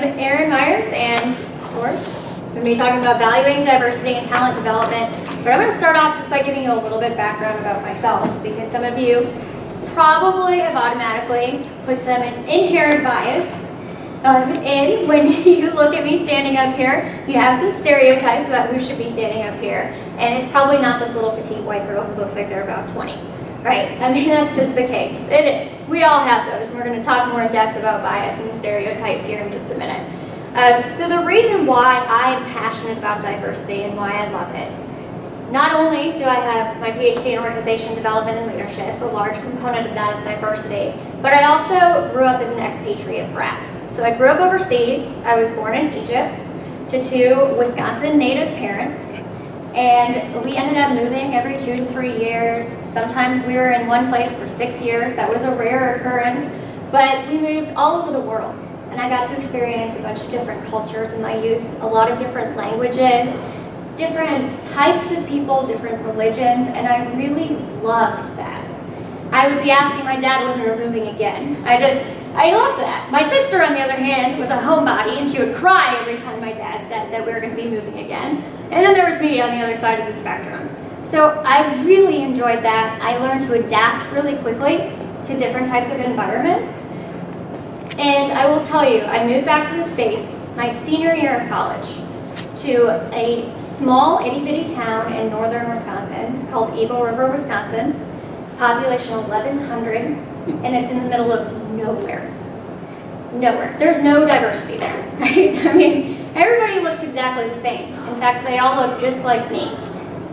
I'm Erin Mires, and of course, I'm going to be talking about valuing diversity and talent development. But I'm going to start off just by giving you a little bit of background about myself, because some of you probably have automatically put some inherent bias in when you look at me standing up here. You have some stereotypes about who should be standing up here, and it's probably not this little petite white girl who looks like they're about 20. Right, I mean, that's just the case. It is. We all have those, and we're going to talk more in depth about bias and stereotypes here in just a minute. So the reason why I am passionate about diversity and why I love it, not only do I have my PhD in organization development and leadership, a large component of that is diversity, but I also grew up as an expatriate brat. So I grew up overseas. I was born in Egypt to two Wisconsin native parents. And we ended up moving every 2 to 3 years. Sometimes we were in one place for 6 years. That was a rare occurrence. But we moved all over the world. And I got to experience a bunch of different cultures in my youth, a lot of different languages, different types of people, different religions, and I really loved that. I would be asking my dad when we were moving again. I loved that. My sister, on the other hand, was a homebody, and she would cry every time my dad said that we were going to be moving again. And then there was me on the other side of the spectrum. So I really enjoyed that. I learned to adapt really quickly to different types of environments. And I will tell you, I moved back to the States my senior year of college to a small itty-bitty town in northern Wisconsin called Eagle River, Wisconsin, population 1,100, and it's in the middle of nowhere. Nowhere. There's no diversity there, right? I mean, everybody looks exactly the same. In fact, they all look just like me.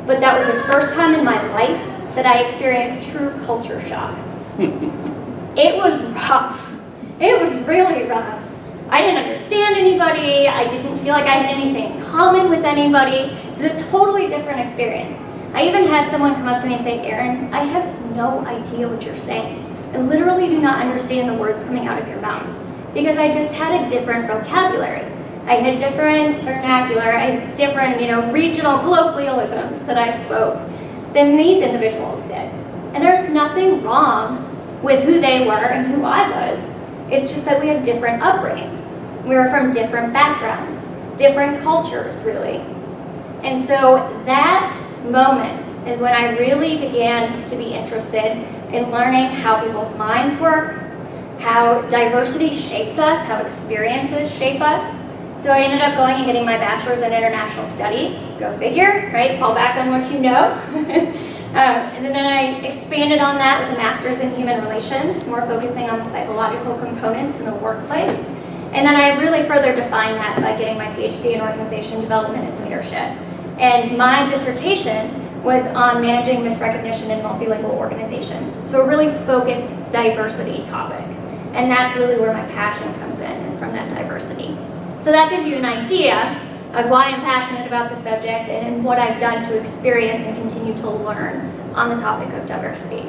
But that was the first time in my life that I experienced true culture shock. It was rough. It was really rough. I didn't understand anybody. I didn't feel like I had anything in common with anybody. It was a totally different experience. I even had someone come up to me and say, "Erin, I have no idea what you're saying. I literally do not understand the words coming out of your mouth," because I just had a different vocabulary. I had different vernacular, I had different, regional colloquialisms that I spoke than these individuals did. And there's nothing wrong with who they were and who I was. It's just that we had different upbringings. We were from different backgrounds, different cultures, really. And so that moment is when I really began to be interested in learning how people's minds work, how diversity shapes us, how experiences shape us. So I ended up going and getting my bachelor's in international studies. Go figure, right? Fall back on what you know. And then I expanded on that with a master's in human relations, more focusing on the psychological components in the workplace. And then I really further defined that by getting my PhD in organization development and leadership. And my dissertation was on managing misrecognition in multilingual organizations. So a really focused diversity topic. And that's really where my passion comes in, is from that diversity. So that gives you an idea of why I'm passionate about the subject and what I've done to experience and continue to learn on the topic of diversity.